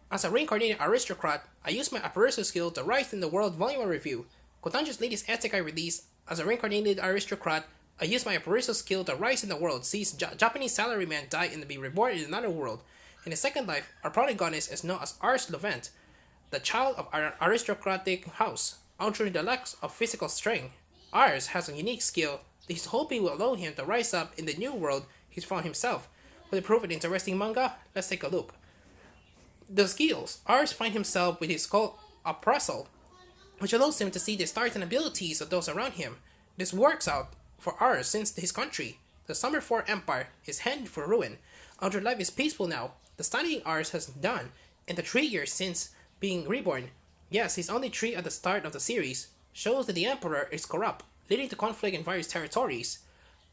As a reincarnated aristocrat, I use my appraisal skill to rise in the world volume review. Kodansha's latest isekai release, as a reincarnated aristocrat, I use my appraisal skill to rise in the world, sees Japanese salaryman die and be reborn in another world. In his second life, our protagonist is known as Ars Levent, the child of an aristocratic house. Outshooting the lacks of physical strength, Ars has a unique skill that he's hoping will allow him to rise up in the new world he's found himself. Will it prove an interesting manga? Let's take a look. The skills. Ars finds himself with his called Appraisal, which allows him to see the stars and abilities of those around him. This works out for Ars since his country, the Summer 4 Empire, is headed for ruin. Although life is peaceful now, the studying Ars has done in the 3 years since being reborn. Yes, he's only 3 at the start of the series, shows that the Emperor is corrupt, leading to conflict in various territories.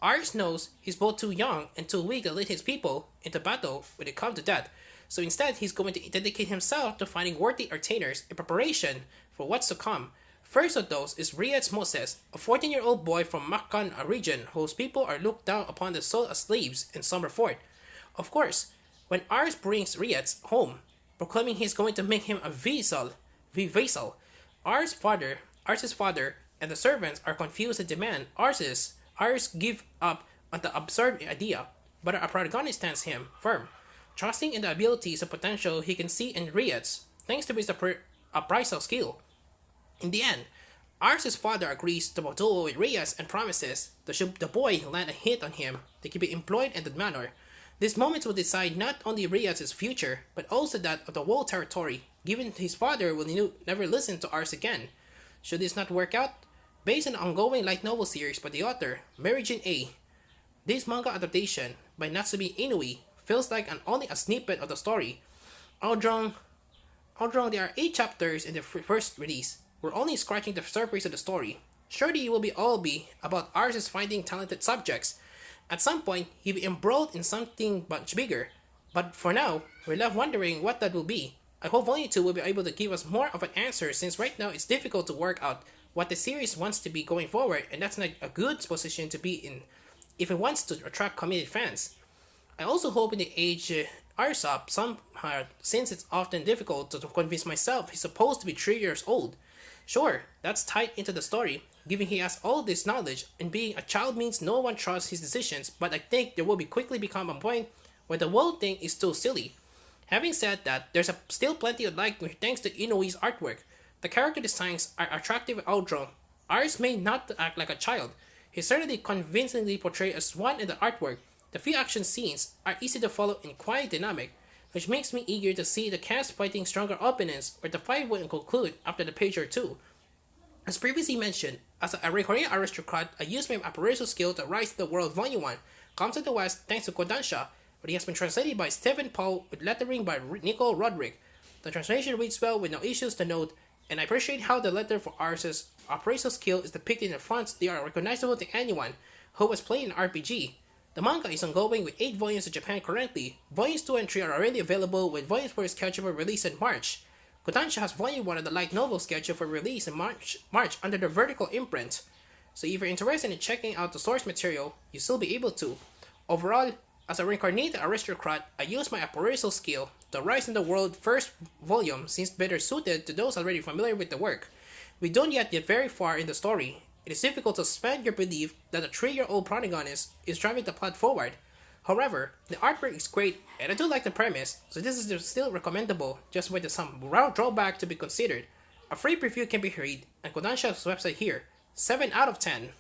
Ars knows he's both too young and too weak to lead his people into battle when it comes to that, so instead he's going to dedicate himself to finding worthy retainers in preparation for what's to come. First of those is Riyad's Moses, a 14-year-old boy from Makkan, a region whose people are looked down upon the sold as slaves in Summer Fort. Of course, when Ars brings Riyad's home, proclaiming he's going to make him a vassal, Ars's father, and the servants are confused and demand Ars give up on the absurd idea, but our protagonist stands him firm, trusting in the abilities and potential he can see in Riyad's, thanks to his appraisal skill. In the end, Ars's father agrees to duel with Reyes and promises that should the boy land a hit on him, they can be employed in that manner. These moments will decide not only Reyes' future, but also that of the whole territory, given his father will never listen to Ars again. Should this not work out? Based on the ongoing light novel series by the author, Mary Jane A., this manga adaptation by Natsume Inui feels like only a snippet of the story. Although there are 8 chapters in the first release, we're only scratching the surface of the story. Surely it will all be about Ars finding talented subjects. At some point, he'll be embroiled in something much bigger. But for now, we're left wondering what that will be. I hope Volume 2 will be able to give us more of an answer since right now it's difficult to work out what the series wants to be going forward, and that's not a good position to be in if it wants to attract committed fans. I also hope in the age Ars up somehow, since it's often difficult to convince myself he's supposed to be 3 years old. Sure, that's tied into the story, given he has all this knowledge, and being a child means no one trusts his decisions, but I think there will quickly become a point where the whole thing is too silly. Having said that, there's still plenty of like thanks to Inoue's artwork. The character designs are attractive and outdrawn. Ars may not act like a child. He's certainly convincingly portrayed as one in the artwork. The few action scenes are easy to follow and quite dynamic, which makes me eager to see the cast fighting stronger opponents or the fight will conclude after the page or two. As previously mentioned, as a reincarnated aristocrat, I used my appraisal skill to rise to the world volume 1, comes to the west thanks to Kodansha, but he has been translated by Stephen Paul with lettering by Nicole Roderick. The translation reads well with no issues to note, and I appreciate how the letter for Ars's appraisal skill is depicted in the fonts. They are recognizable to anyone who was playing an RPG. The manga is ongoing with 8 volumes in Japan currently. Volumes 2 and 3 are already available, with Volume 4 scheduled for release in March. Kodansha has Volume 1 of the light novel scheduled for release in March under the Vertical imprint. So if you're interested in checking out the source material, you'll still be able to. Overall, as a reincarnated aristocrat, I use my appraisal skill to rise in the world first volume seems better suited to those already familiar with the work. We don't yet get very far in the story. It is difficult to suspend your belief that the 3-year-old protagonist is driving the plot forward. However, the artwork is great and I do like the premise, so this is still recommendable, just with some drawback to be considered. A free preview can be read on Kodansha's website here. 7 out of 10.